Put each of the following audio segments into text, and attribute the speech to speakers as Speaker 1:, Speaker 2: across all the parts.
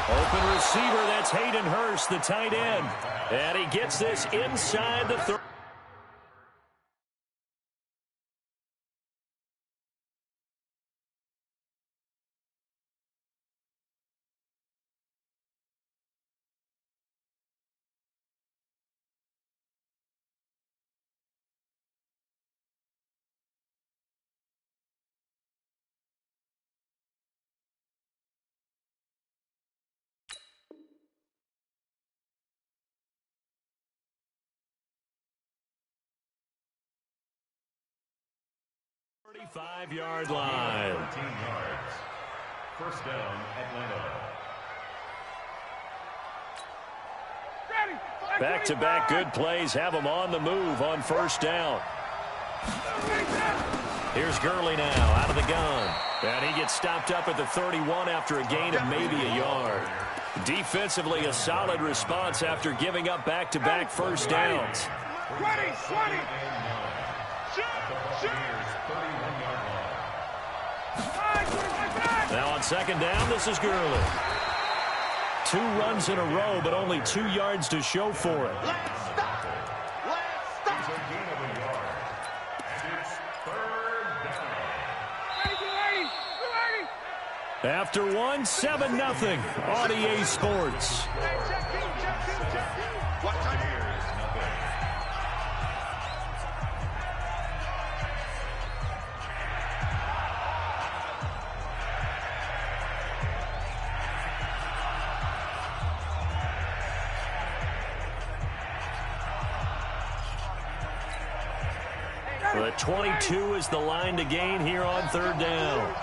Speaker 1: Open receiver, that's Hayden Hurst, the tight end. And he gets this inside the 30. Five-yard line.
Speaker 2: 14 yards. First down, Atlanta.
Speaker 1: Back-to-back good plays have them on the move on first down. Here's Gurley now out of the gun. And he gets stopped up at the 31 after a gain of maybe a yard. Defensively, a solid response after giving up back-to-back first downs.
Speaker 2: 20.
Speaker 1: Now on second down, this is Gurley. 2 runs in a row, but only 2 yards to show for it.
Speaker 2: Let's stop. It's a gain of a yard. And it's third down.
Speaker 1: After one, 7-0 on EA Sports.
Speaker 2: What time?
Speaker 1: The 22 is the line to gain here on third down.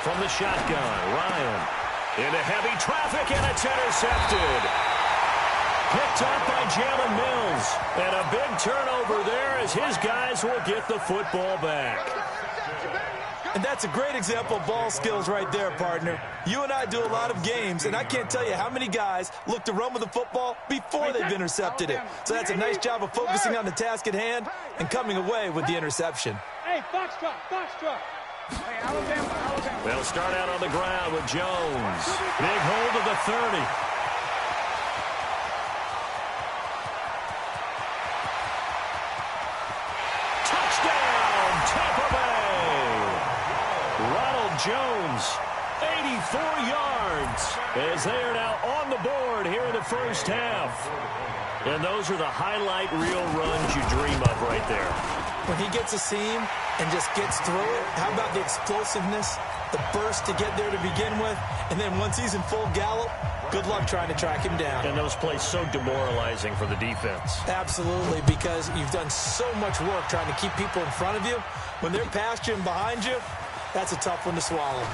Speaker 1: From the shotgun, Ryan into heavy traffic, and it's intercepted. Picked up by Jalen Mills. And a big turnover there as his guys will get the football back.
Speaker 3: And that's a great example of ball skills right there, partner. You and I do a lot of games, and I can't tell you how many guys look to run with the football before they've intercepted it. So that's a nice job of focusing on the task at hand and coming away with the interception.
Speaker 4: Hey, Foxtrot. Hey, Alabama.
Speaker 1: They'll start out on the ground with Jones. Big hold of the 30. Touchdown, Tampa Bay. Ronald Jones, 84 yards, as they are now on the board here in the first half. And those are the highlight reel runs you dream of right there.
Speaker 3: When he gets a seam and just gets through it, how about the explosiveness, the burst to get there to begin with, and then once he's in full gallop, good luck trying to track him down.
Speaker 1: And those plays so demoralizing for the defense.
Speaker 3: Absolutely, because you've done so much work trying to keep people in front of you. When they're past you and behind you, that's a tough one to swallow.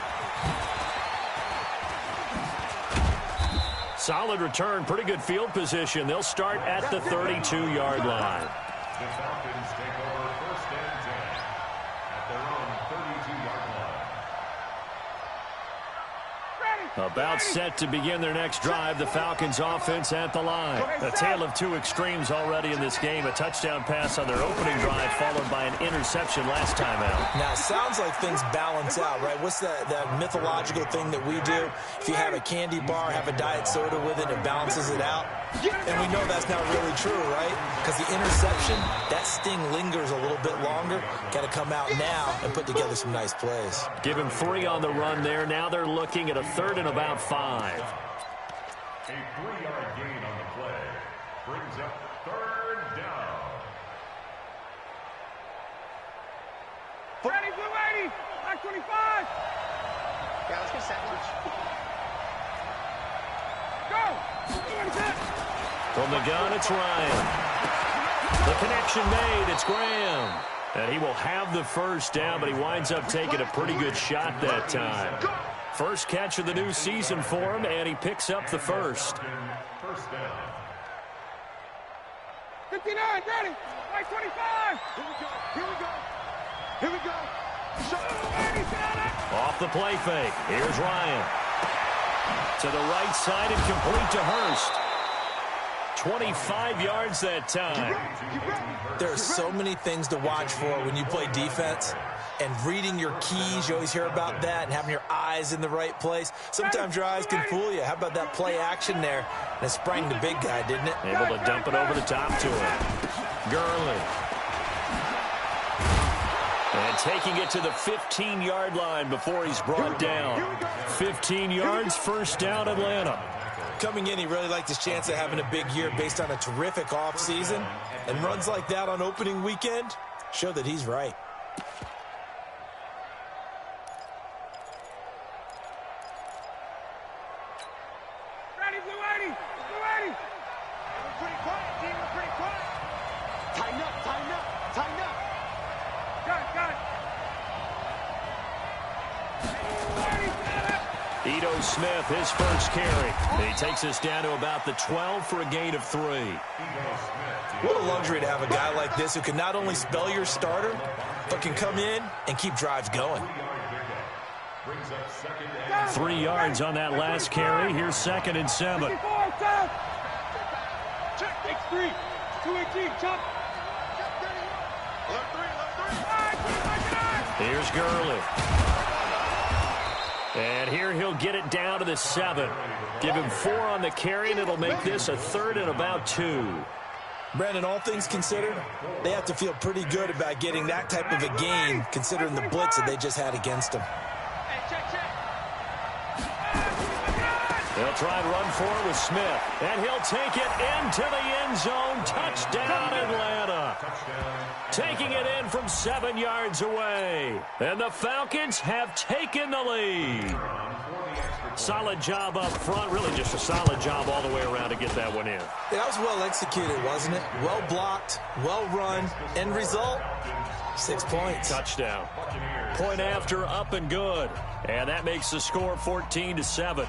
Speaker 1: Solid return, pretty good field position. They'll start at the 32-yard line.
Speaker 2: The Falcons take over first and 10 at their own 32-yard line.
Speaker 1: About set to begin their next drive, the Falcons offense at the line. A tale of two extremes already in this game. A touchdown pass on their opening drive followed by an interception last time out.
Speaker 3: Now, it sounds like things balance out, right? What's that mythological thing that we do? If you have a candy bar, have a diet soda with it, it balances it out. And we know that's not really true, right? Because the interception, that sting lingers a little bit longer. Got to come out now and put together some nice plays.
Speaker 1: Give him 3 on the run there. Now they're looking at a 3rd and about 5.
Speaker 2: A 3-yard gain on the play brings up third down.
Speaker 4: Ready, blue 80, back 25.
Speaker 5: Yeah, let's get a sandwich.
Speaker 4: Go!
Speaker 1: From the gun, it's Ryan. The connection made, it's Graham. And he will have the first down, but he winds up taking a pretty good shot that time. First catch of the new season for him, and he picks up the first.
Speaker 2: First down.
Speaker 4: 59, ready, back 25. Here we go.
Speaker 1: Off the play fake, here's Ryan. To the right side and complete to Hurst. 25 yards that time.
Speaker 3: There are so many things to watch for when you play defense, and reading your keys. You always hear about that, and having your eyes in the right place. Sometimes your eyes can fool you. How about that play action there? And it sprang the big guy, didn't it?
Speaker 1: Able to dump it over the top to him. Gurley. And taking it to the 15-yard line before he's brought down. 15 yards, first down, Atlanta.
Speaker 3: Coming in, he really liked his chance of having a big year based on a terrific offseason. And runs like that on opening weekend show that he's right.
Speaker 4: Ready, Blue 80! Blue 80! We're pretty quiet, team. We're pretty quiet. Tighten up, tighten up, tighten up. Got it, got it.
Speaker 1: Ito Smith, his first carry. He takes us down to about the 12 for a gain of 3.
Speaker 3: What a luxury to have a guy like this who can not only spell your starter, but can come in and keep drives going.
Speaker 1: 3 yards on that last carry. Here's 2nd and 7.
Speaker 4: Check, X3. 218, chop.
Speaker 1: Here's Gurley. And here he'll get it down to the 7. Give him 4 on the carry, and it'll make this a 3rd and about 2.
Speaker 3: Brandon, all things considered, they have to feel pretty good about getting that type of a gain, considering the blitz that they just had against them.
Speaker 1: They'll try and run for it with Smith. And he'll take it into the end zone. Touchdown, Atlanta. Taking it in from 7 yards away. And the Falcons have taken the lead. Solid job up front. Really just a solid job all the way around to get that one in.
Speaker 3: That was well executed, wasn't it? Well blocked, well run. End result, 6 points.
Speaker 1: Touchdown. Point after, up and good. And that makes the score 14-7.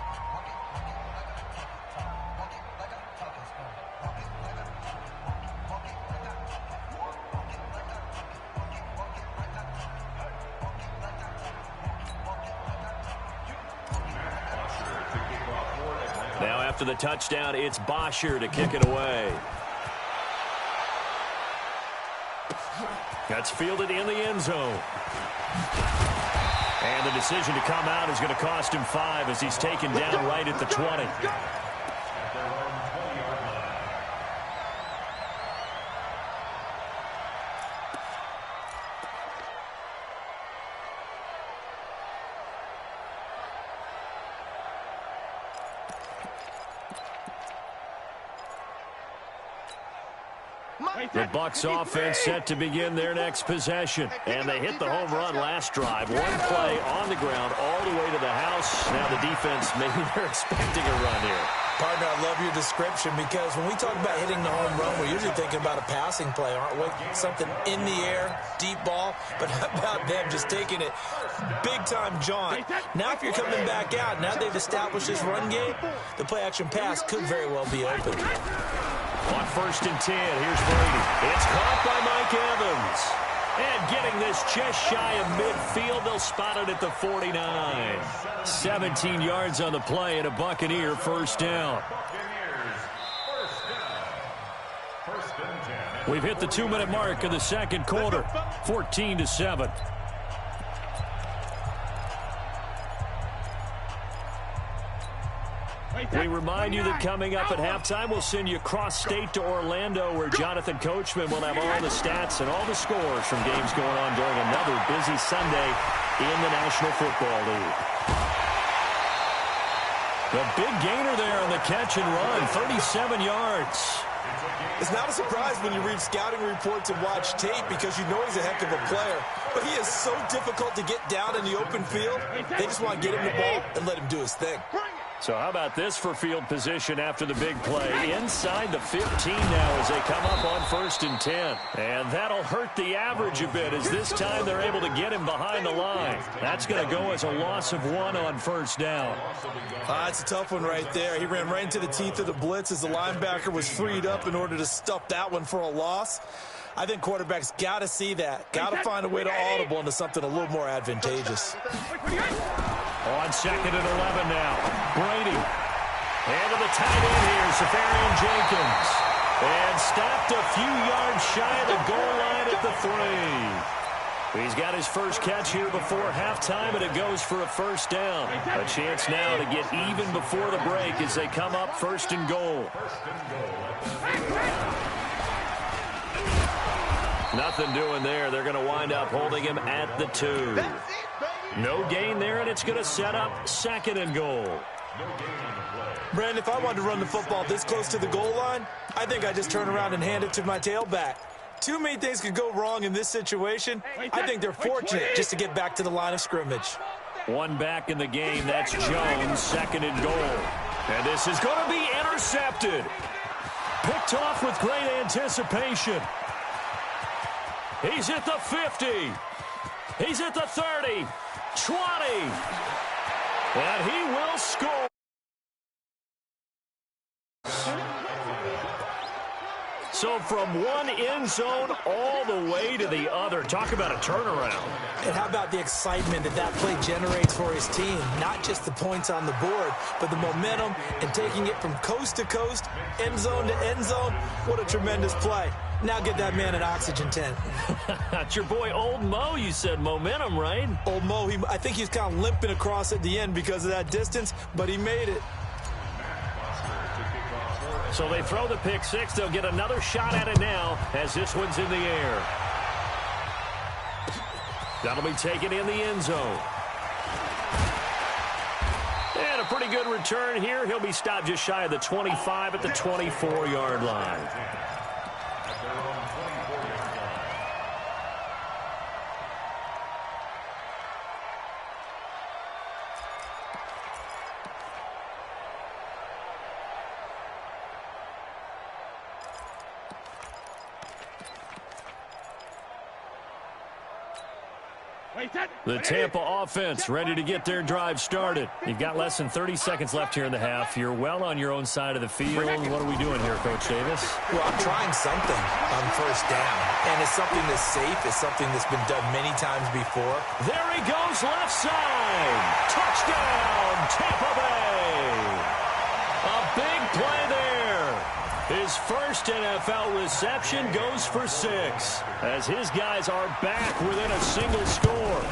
Speaker 1: Now after the touchdown, it's Bosher to kick it away. That's fielded in the end zone. And the decision to come out is going to cost him 5 as he's taken down right at the 20. The Bucs offense set to begin their next possession. And they hit the home run last drive. One play on the ground all the way to the house. Now the defense, maybe they're expecting a run here.
Speaker 3: Partner, I love your description because when we talk about hitting the home run, we're usually thinking about a passing play, aren't we? Something in the air, deep ball. But how about them just taking it big-time jaunt? Now if you're coming back out, now they've established this run game, the play-action pass could very well be open.
Speaker 1: On 1st and 10, here's Brady. It's caught by Mike Evans. And getting this just shy of midfield, they'll spot it at the 49. 17 yards on the play and a Buccaneer first down. We've hit the 2-minute mark in the second quarter, 14-7. We remind you that coming up at halftime, we'll send you cross-state to Orlando, where Jonathan Coachman will have all the stats and all the scores from games going on during another busy Sunday in the National Football League. The big gainer there on the catch and run, 37 yards.
Speaker 3: It's not a surprise when you read scouting reports and watch tape because you know he's a heck of a player. But he is so difficult to get down in the open field. They just want to get him the ball and let him do his thing.
Speaker 1: So how about this for field position after the big play? Inside the 15 now as they come up on 1st and 10. And that'll hurt the average a bit as this time they're able to get him behind the line. That's going to go as a loss of 1 on 1st down.
Speaker 3: It's a tough one right there. He ran right into the teeth of the blitz as the linebacker was freed up in order to stuff that one for a loss. I think quarterbacks got to see that. Got to find a way to audible into something a little more advantageous.
Speaker 1: On 2nd and 11 now. Brady. And to the tight end here, Safarian Jenkins. And stopped a few yards shy of the goal line at the 3. He's got his first catch here before halftime, and it goes for a first down. A chance now to get even before the break as they come up first and goal. Nothing doing there. They're going to wind up holding him at the 2. No gain there, and it's going to set up second and goal.
Speaker 3: Brandon, if I wanted to run the football this close to the goal line, I think I'd just turn around and hand it to my tailback. Too many things could go wrong in this situation. I think they're fortunate just to get back to the line of scrimmage.
Speaker 1: One back in the game. That's Jones, second and goal. And this is going to be intercepted. Picked off with great anticipation. He's at the 50. He's at the 30. 20. And he will score. So from one end zone all the way to the other. Talk about a turnaround.
Speaker 3: And how about the excitement that play generates for his team? Not just the points on the board, but the momentum and taking it from coast to coast, end zone to end zone. What a tremendous play. Now get that man an oxygen tent.
Speaker 1: That's your boy Old Mo. You said momentum, right?
Speaker 3: Old Mo, I think he's kind of limping across at the end because of that distance, but he made it.
Speaker 1: So they throw the pick six. They'll get another shot at it now as this one's in the air. That'll be taken in the end zone. And a pretty good return here. He'll be stopped just shy of the 25 at the 24-yard line. The Tampa offense ready to get their drive started. You've got less than 30 seconds left here in the half. You're well on your own side of the field. What are we doing here, Coach Davis?
Speaker 3: Well, I'm trying something on first down. And it's something that's safe. It's something that's been done many times before.
Speaker 1: There he goes, left side. Touchdown, Tampa Bay. A big play there. His first NFL reception goes for 6 as his guys are back within a single score.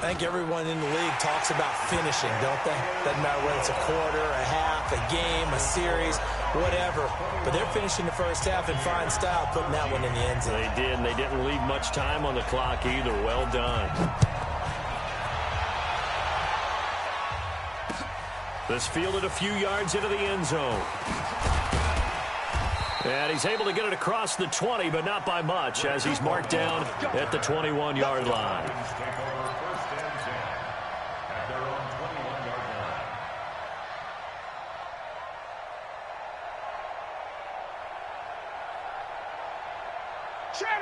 Speaker 3: I think everyone in the league talks about finishing, don't they? Doesn't matter whether it's a quarter, a half, a game, a series, whatever. But they're finishing the first half in fine style, putting that one in the end zone.
Speaker 1: They did, and they didn't leave much time on the clock either. Well done. This fielded a few yards into the end zone. And he's able to get it across the 20, but not by much, as he's marked down at the 21-yard line.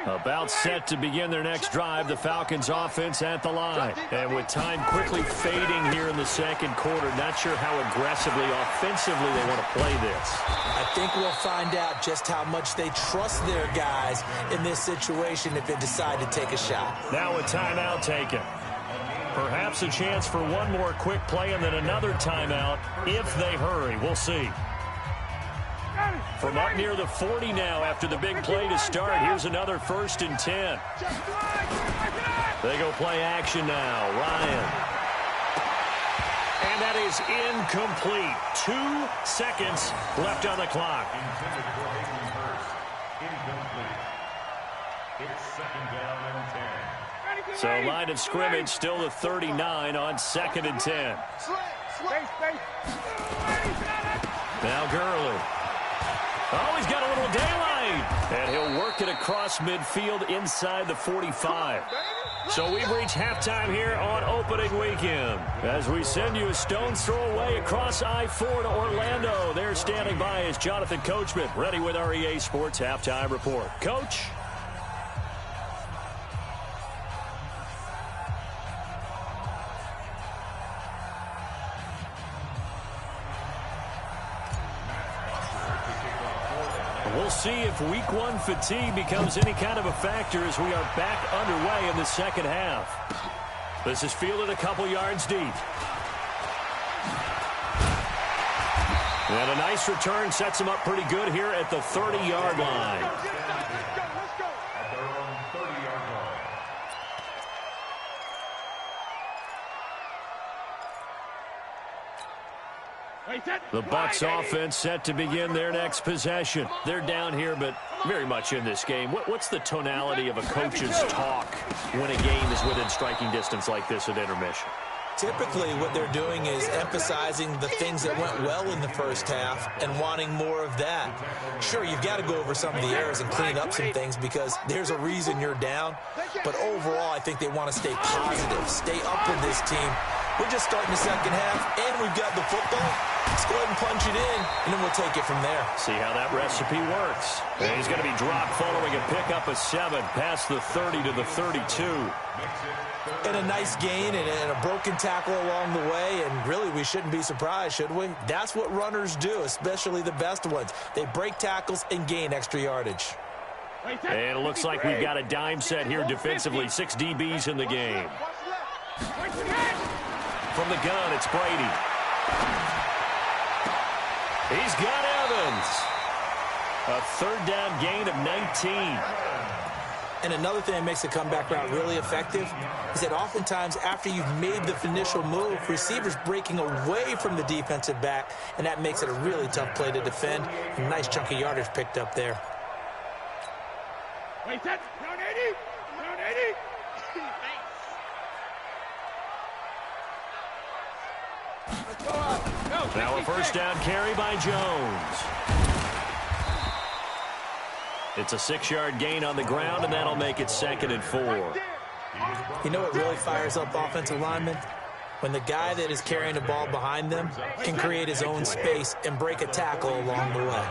Speaker 1: About set to begin their next drive, the Falcons offense at the line. And with time quickly fading here in the second quarter, not sure how aggressively, offensively they want to play this.
Speaker 3: I think we'll find out just how much they trust their guys in this situation if they decide to take a shot.
Speaker 1: Now a timeout taken. Perhaps a chance for one more quick play and then another timeout if they hurry. We'll see. From up near the 40 now after the big play to start. Here's another 1st and 10. They go play action now. Ryan. And that is incomplete. 2 seconds left on the clock.
Speaker 2: It's second down and 10.
Speaker 1: So line of scrimmage still the 39 on 2nd and 10. Now Gurley. Oh, he's got a little daylight. And he'll work it across midfield inside the 45. So we've reached halftime here on opening weekend. As we send you a stone's throw away across I-4 to Orlando. There standing by is Jonathan Coachman, ready with our EA Sports Halftime Report. Coach? We'll see if week 1 fatigue becomes any kind of a factor as we are back underway in the second half. This is fielded a couple yards deep. And a nice return sets him up pretty good here at the 30-yard line. The Bucs offense set to begin their next possession. They're down here, but very much in this game. What's the tonality of a coach's talk when a game is within striking distance like this at intermission?
Speaker 3: Typically, what they're doing is emphasizing the things that went well in the first half and wanting more of that. Sure, you've got to go over some of the errors and clean up some things because there's a reason you're down. But overall, I think they want to stay positive, stay up with this team. We're just starting the second half, and we've got the football. Let's go ahead and punch it in, and then we'll take it from there.
Speaker 1: See how that recipe works. And he's going to be dropped following a pickup of 7 past the 30 to the 32.
Speaker 3: And a nice gain and a broken tackle along the way, and really we shouldn't be surprised, should we? That's what runners do, especially the best ones. They break tackles and gain extra yardage.
Speaker 1: And it looks like we've got a dime set here defensively. 6 DBs in the game. From the gun, it's Brady. He's got Evans. A third down gain of 19.
Speaker 3: And another thing that makes the comeback route really effective is that oftentimes after you've made the initial move, receivers breaking away from the defensive back, and that makes it a really tough play to defend. A nice chunk of yardage picked up there.
Speaker 4: Wait, that's down 80. Down 80.
Speaker 1: Now a first down carry by Jones. It's a 6-yard gain on the ground, and that'll make it 2nd and 4.
Speaker 3: You know what really fires up offensive linemen? When the guy that is carrying the ball behind them can create his own space and break a tackle along the way.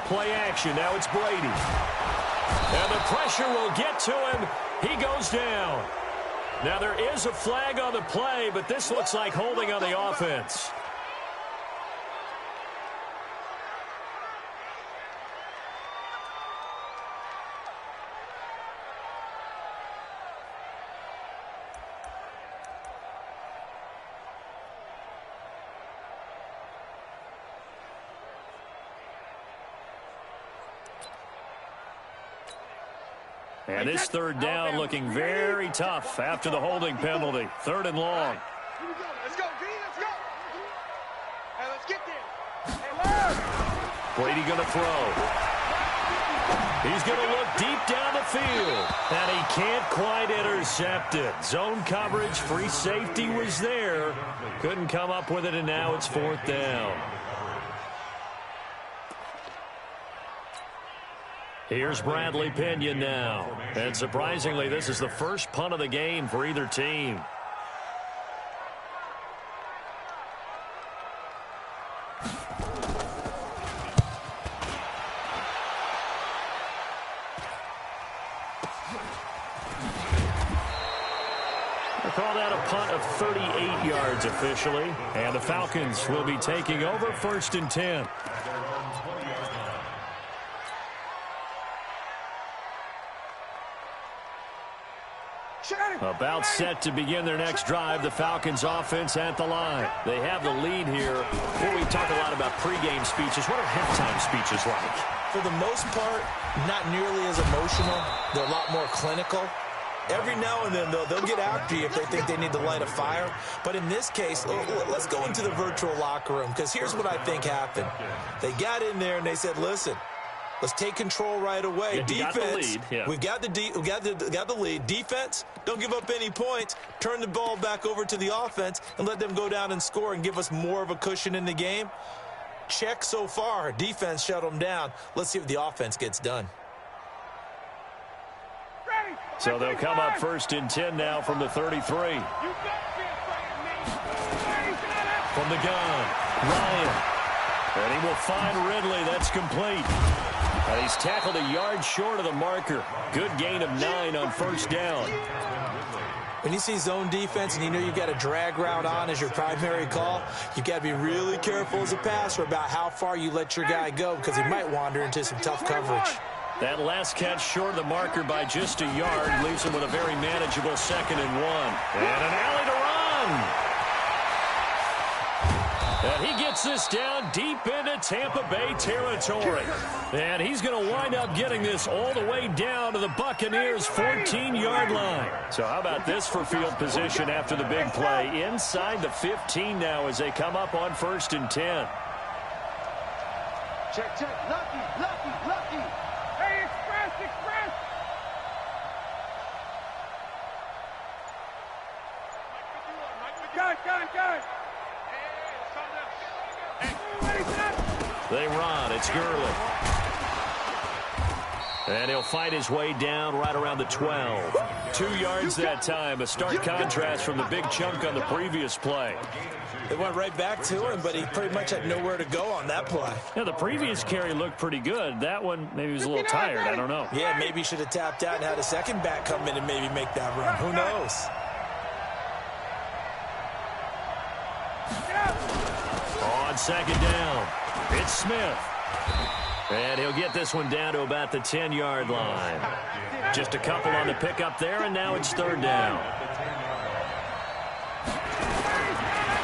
Speaker 1: Play action. Now it's Brady. And the pressure will get to him. He goes down. Now there is a flag on the play, but this looks like holding on the offense. And this third down looking very tough after the holding penalty. 3rd and long.
Speaker 4: Here we go. Let's go, Green. Let's go. Hey, let's get there. Hey,
Speaker 1: Brady going to throw. He's going to look deep down the field. And he can't quite intercept it. Zone coverage, free safety was there. Couldn't come up with it, and now it's 4th down. Here's Bradley Pinion now. And surprisingly, this is the first punt of the game for either team. They called out a punt of 38 yards officially. And the Falcons will be taking over 1st and 10. About set to begin their next drive, the Falcons offense at the line. They have the lead here. Before we talk a lot about pregame speeches, what are halftime speeches like?
Speaker 3: For the most part, not nearly as emotional. They're a lot more clinical. Every now and then, they'll get after you if they think they need to light a fire. But in this case, let's go into the virtual locker room, because here's what I think happened. They got in there and they said, listen, let's take control right away.
Speaker 1: Yeah,
Speaker 3: defense, we've got the lead. Defense, don't give up any points. Turn the ball back over to the offense and let them go down and score and give us more of a cushion in the game. Check so far. Defense shut them down. Let's see what the offense gets done.
Speaker 1: So they'll come up 1st and 10 now from the 33. From the gun, Ryan. And he will find Ridley. That's complete. And he's tackled a yard short of the marker. Good gain of 9 on 1st down.
Speaker 3: When you see zone defense and you know you've got a drag route on as your primary call, you've got to be really careful as a passer about how far you let your guy go, because he might wander into some tough coverage.
Speaker 1: That last catch short of the marker by just a yard leaves him with a very manageable 2nd and 1. And an alley to run. And he gets this down deep into Tampa Bay territory. And he's going to wind up getting this all the way down to the Buccaneers' 14-yard line. So how about this for field position after the big play? Inside the 15 now as they come up on 1st and 10.
Speaker 4: Check, check. Lucky. Hey, express. Gun.
Speaker 1: They run. It's Gurley. And he'll fight his way down right around the 12. 2 yards that time. A stark contrast from the big chunk on the previous play.
Speaker 3: It went right back to him, but he pretty much had nowhere to go on that play.
Speaker 1: Yeah, the previous carry looked pretty good. That one, maybe he was a little tired. I don't know.
Speaker 3: Yeah, maybe he should have tapped out and had a second back come in and maybe make that run. Who knows?
Speaker 1: On 2nd down, it's Smith. And he'll get this one down to about the 10-yard line. Just a couple on the pickup there, and now it's 3rd down.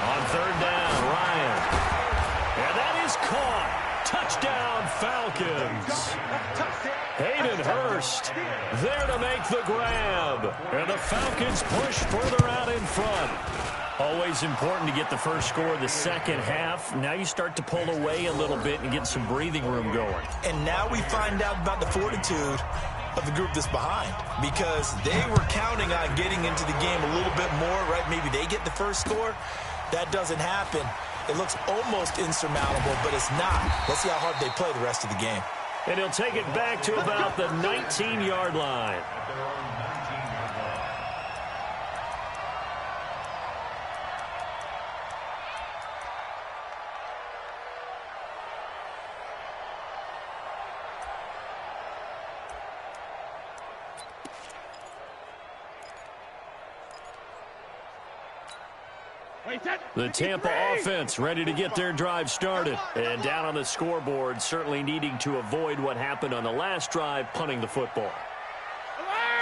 Speaker 1: On 3rd down, Ryan. And that is caught. Touchdown, Falcons. Hayden Hurst there to make the grab. And the Falcons push further out in front. Always important to get the first score of the second half. Now you start to pull away a little bit and get some breathing room going.
Speaker 3: And now we find out about the fortitude of the group that's behind, because they were counting on getting into the game a little bit more, right? Maybe they get the first score. That doesn't happen. It looks almost insurmountable, but it's not. Let's see how hard they play the rest of the game.
Speaker 1: And he'll take it back to about the 19-yard line. The Tampa offense ready to get their drive started. And down on the scoreboard, certainly needing to avoid what happened on the last drive, punting the football.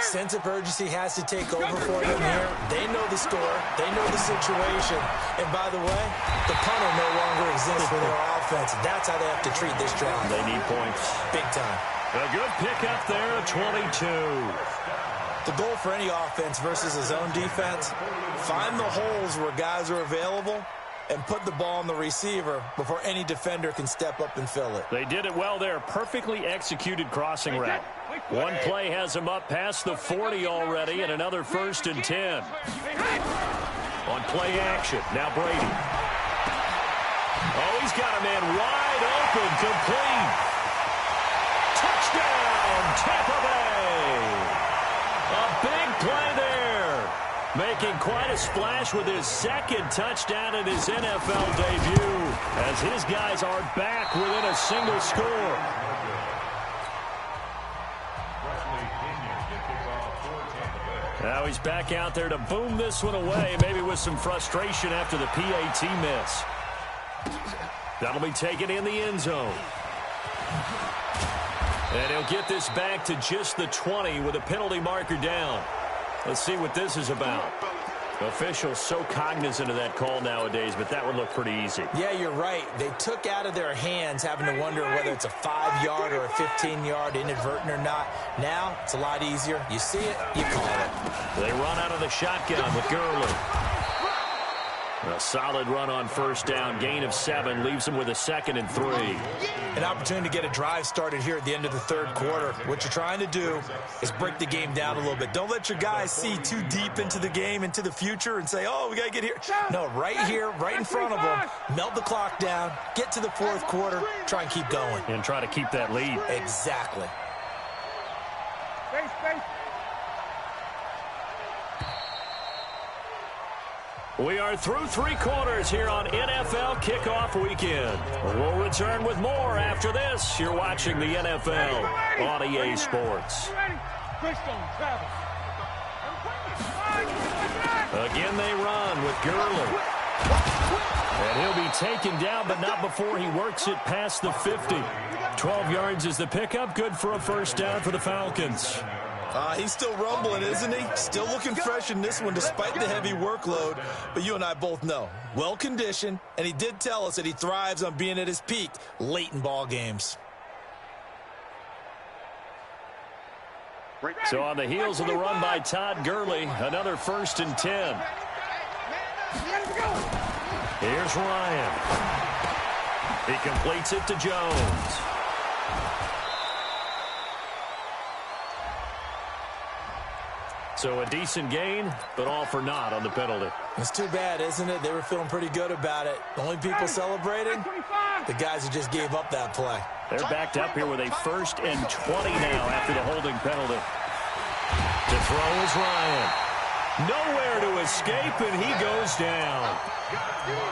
Speaker 3: Sense of urgency has to take over for them here. They know the score. They know the situation. And by the way, the punter no longer exists for their offense. That's how they have to treat this drive.
Speaker 1: They need points.
Speaker 3: Big time.
Speaker 1: A good pickup there at 22.
Speaker 3: The goal for any offense versus a zone defense, find the holes where guys are available and put the ball on the receiver before any defender can step up and fill it.
Speaker 1: They did it well there. Perfectly executed crossing route. One play has them up past the 40 already, and another 1st and 10. On play action, now Brady. Oh, he's got a man wide open, complete. Touchdown, Tampa Bay. A big play there. Making quite a splash with his 2nd touchdown in his NFL debut, as his guys are back within a single score. Now he's back out there to boom this one away, maybe with some frustration after the PAT miss. That'll be taken in the end zone. And he'll get this back to just the 20 with a penalty marker down. Let's see what this is about. Officials so cognizant of that call nowadays, but that would look pretty easy.
Speaker 3: Yeah, you're right. They took out of their hands having to wonder whether it's a 5-yard or a 15-yard inadvertent or not. Now, it's a lot easier. You see it, you call it.
Speaker 1: They run out of the shotgun with Gurley. A solid run on 1st down. Gain of 7 leaves them with a 2nd and 3.
Speaker 3: An opportunity to get a drive started here at the end of the 3rd quarter. What you're trying to do is break the game down a little bit. Don't let your guys see too deep into the game, into the future, and say, oh, we got to get here. No, right here, right in front of them. Melt the clock down. Get to the 4th quarter. Try and keep going.
Speaker 1: And try to keep that lead.
Speaker 3: Exactly.
Speaker 4: Space.
Speaker 1: We are through 3 quarters here on NFL Kickoff Weekend. We'll return with more after this. You're watching the NFL on EA Sports. Again, they run with Gurley. And he'll be taken down, but not before he works it past the 50. 12 yards is the pickup. Good for a 1st down for the Falcons.
Speaker 3: He's still rumbling, isn't he? Still looking fresh in this one despite the heavy workload. But you and I both know, well-conditioned, and he did tell us that he thrives on being at his peak late in ball games.
Speaker 1: So on the heels of the run by Todd Gurley, another 1st and 10. Here's Ryan. He completes it to Jones. So a decent gain, but all for naught on the penalty.
Speaker 3: It's too bad, isn't it? They were feeling pretty good about it. The only people celebrating, the guys who just gave up that play.
Speaker 1: They're backed up here with a 1st and 20 now after the holding penalty. To throw is Ryan. Nowhere to escape, and he goes down.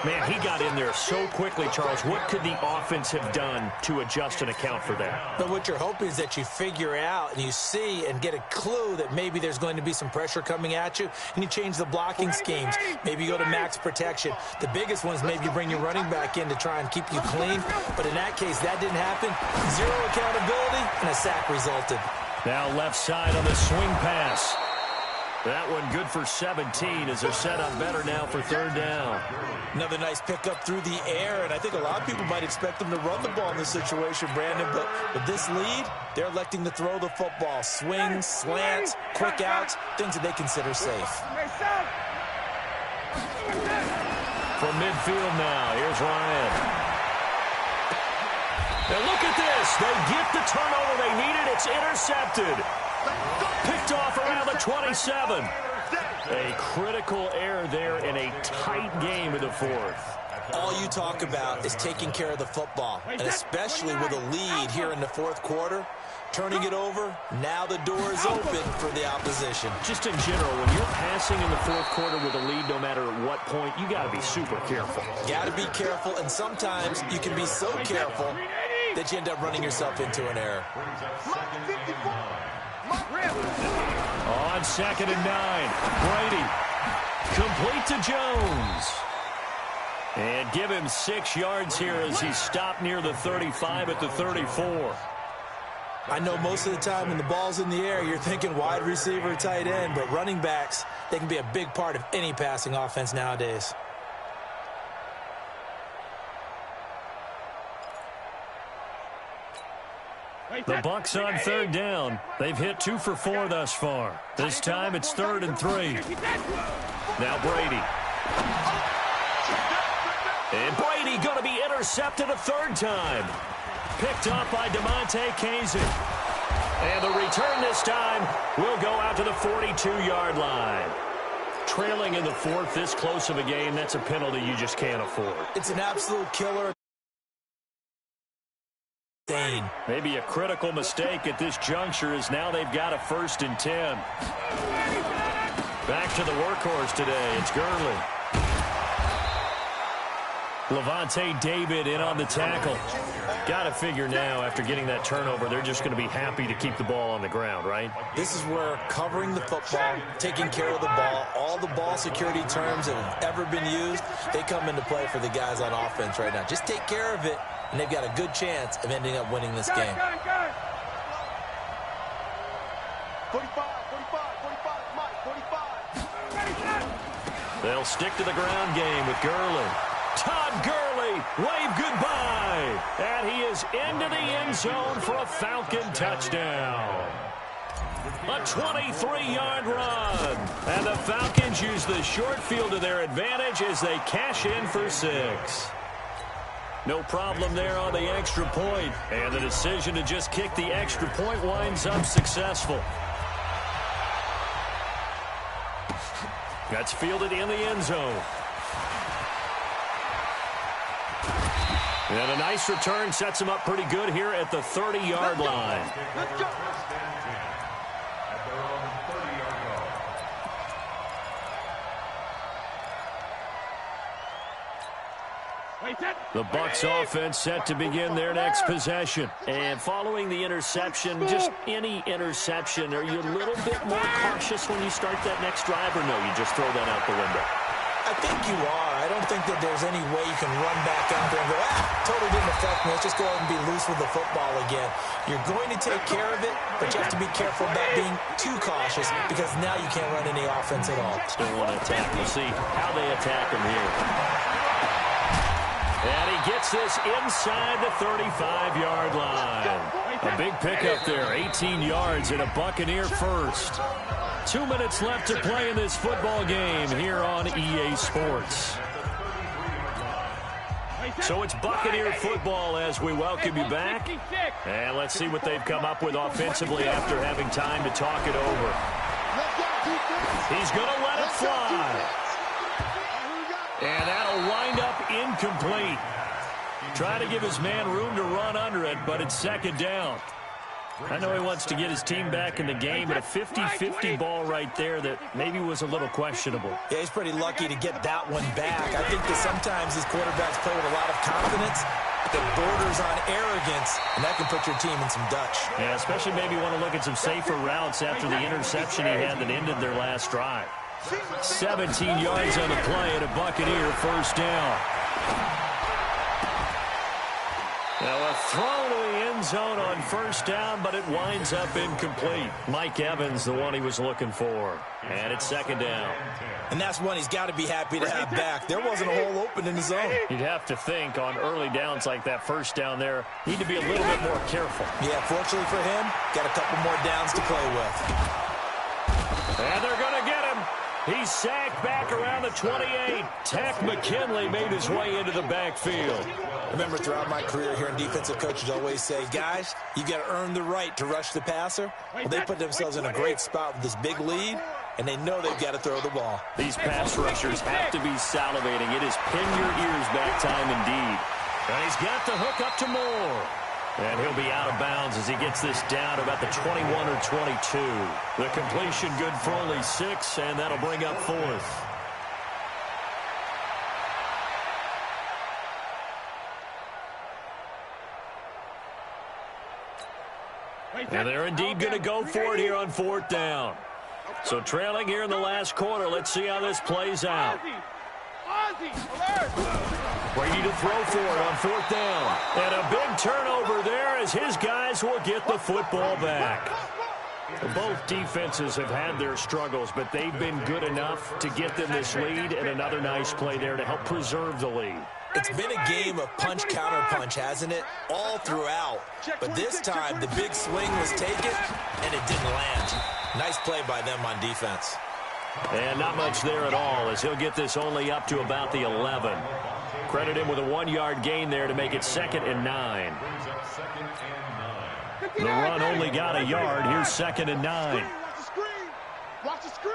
Speaker 1: Man, he got in there so quickly, Charles. What could the offense have done to adjust and account for that?
Speaker 3: But what you're hoping is that you figure out and you see and get a clue that maybe there's going to be some pressure coming at you, and you change the blocking schemes. Maybe you go to max protection. The biggest one is maybe you bring your running back in to try and keep you clean. But in that case, that didn't happen. Zero accountability, and a sack resulted.
Speaker 1: Now left side on the swing pass. That one good for 17 as they're set up better now for 3rd down.
Speaker 3: Another nice pickup through the air, and I think a lot of people might expect them to run the ball in this situation, Brandon, but with this lead, they're electing to throw the football. Swings, slants, quick outs, things that they consider safe.
Speaker 1: From midfield now, here's Ryan. And look at this. They get the turnover they needed. It's intercepted. Picked off around the 27. A critical error there in a tight game in the 4th.
Speaker 3: All you talk about is taking care of the football, and especially with a lead here in the 4th quarter, turning it over, now the door is open for the opposition.
Speaker 1: Just in general, when you're passing in the 4th quarter with a lead, no matter at what point, you got to be super careful.
Speaker 3: Got to be careful, and sometimes you can be so careful that you end up running yourself into an error.
Speaker 1: On 2nd and 9, Brady complete to Jones. And give him 6 yards here as he's stopped near the 35 at the 34.
Speaker 3: I know most of the time when the ball's in the air, you're thinking wide receiver, tight end, but running backs, they can be a big part of any passing offense nowadays.
Speaker 1: The Bucs on 3rd down. They've hit 2 for 4 thus far. This time it's 3rd and 3. Now Brady. And Brady going to be intercepted a 3rd time. Picked up by DeMonte Casey. And the return this time will go out to the 42-yard line. Trailing in the 4th, this close of a game, that's a penalty you just can't afford.
Speaker 3: It's an absolute killer.
Speaker 1: Maybe a critical mistake at this juncture as now they've got a 1st and 10. Back to the workhorse today. It's Gurley. Levante David in on the tackle. Got to figure now after getting that turnover, they're just going to be happy to keep the ball on the ground, right?
Speaker 3: This is where covering the football, taking care of the ball, all the ball security terms that have ever been used, they come into play for the guys on offense right now. Just take care of it, and they've got a good chance of ending up winning this game.
Speaker 4: 45, Mike, 45.
Speaker 1: They'll stick to the ground game with Gurley. Todd Gurley, wave goodbye. And he is into the end zone for a Falcon touchdown. A 23-yard run. And the Falcons use the short field to their advantage as they cash in for 6. No problem there on the extra point. And the decision to just kick the extra point winds up successful. That's fielded in the end zone. And a nice return sets him up pretty good here at the 30-yard line.
Speaker 4: Let's go.
Speaker 1: The Bucs offense set to begin their next possession. And following the interception, just any interception, are you a little bit more cautious when you start that next drive, or no, you just throw that out the window?
Speaker 3: I think you are. I don't think that there's any way you can run back out there and go, totally didn't affect me. Let's just go ahead and be loose with the football again. You're going to take care of it, but you have to be careful about being too cautious because now you can't run any offense at all.
Speaker 1: Still want to attack. We'll see how they attack him here. And he gets this inside the 35-yard line. A big pickup there, 18 yards and a Buccaneer first. 2 minutes left to play in this football game here on EA Sports. So it's Buccaneer football as we welcome you back. And let's see what they've come up with offensively after having time to talk it over. He's going to let it fly. And that'll wind up incomplete. Trying to give his man room to run under it, but it's second down. I know he wants to get his team back in the game, but a 50-50 ball right there that maybe was a little questionable.
Speaker 3: Yeah, he's pretty lucky to get that one back. I think that sometimes these quarterbacks play with a lot of confidence that borders on arrogance, and that can put your team in some Dutch.
Speaker 1: Yeah, especially maybe want to look at some safer routes after the interception he had that ended their last drive. 17 yards on the play and a Buccaneer first down. Now a throw to the end zone on first down, but it winds up incomplete. Mike Evans, the one he was looking for. And it's second down.
Speaker 3: And that's one he's got to be happy to have back. There wasn't a hole open in the zone.
Speaker 1: You'd have to think on early downs like that first down there, need to be a little bit more careful.
Speaker 3: Yeah, fortunately for him, got a couple more downs to play with.
Speaker 1: And they're going to get him. He's sacked back around the 28. Tack McKinley made his way into the backfield.
Speaker 3: Remember, throughout my career here in defensive coaches always say, guys, you got to earn the right to rush the passer. Well, they put themselves in a great spot with this big lead, and they know they've got to throw the ball.
Speaker 1: These pass rushers have to be salivating. It is pin your ears back time indeed. And he's got the hook up to Moore. And he'll be out of bounds as he gets this down about the 21 or 22. The completion good for only 6, and that'll bring up fourth. And they're indeed going to go for it here on fourth down. So trailing here in the last quarter. Let's see how this plays out. Brady to throw for it on fourth down. And a big turnover there as his guys will get the football back. Both defenses have had their struggles, but they've been good enough to get them this lead, and another nice play there to help preserve the lead.
Speaker 3: It's been a game of punch-counter-punch, hasn't it? All throughout. But this time, the big swing was taken, and it didn't land. Nice play by them on defense.
Speaker 1: And not much there at all as he'll get this only up to about the 11. Credit him with a 1-yard gain there to make it 2nd and 9. The run only got a yard. Here's 2nd and 9.
Speaker 4: Watch the screen. Watch the screen.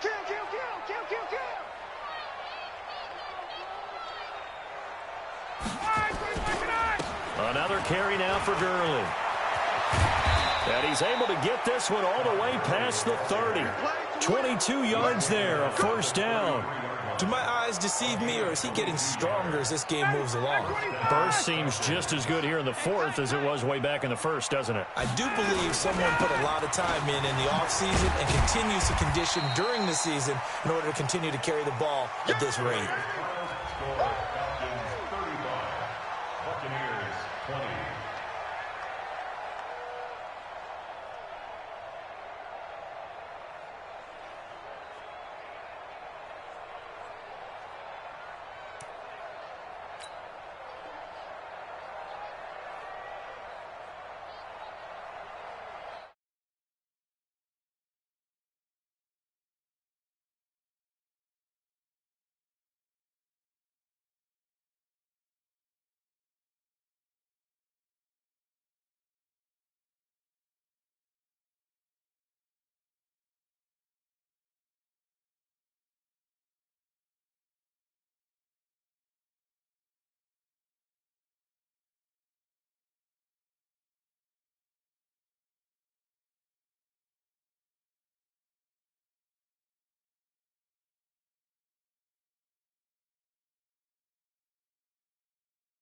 Speaker 4: Kill.
Speaker 1: Another carry now for Gurley. And he's able to get this one all the way past the 30. 22 yards there, a first down.
Speaker 3: Do my eyes deceive me, or is he getting stronger as this game moves along?
Speaker 1: Burst seems just as good here in the fourth as it was way back in the first, doesn't it?
Speaker 3: I do believe someone put a lot of time in the offseason and continues to condition during the season in order to continue to carry the ball at this rate.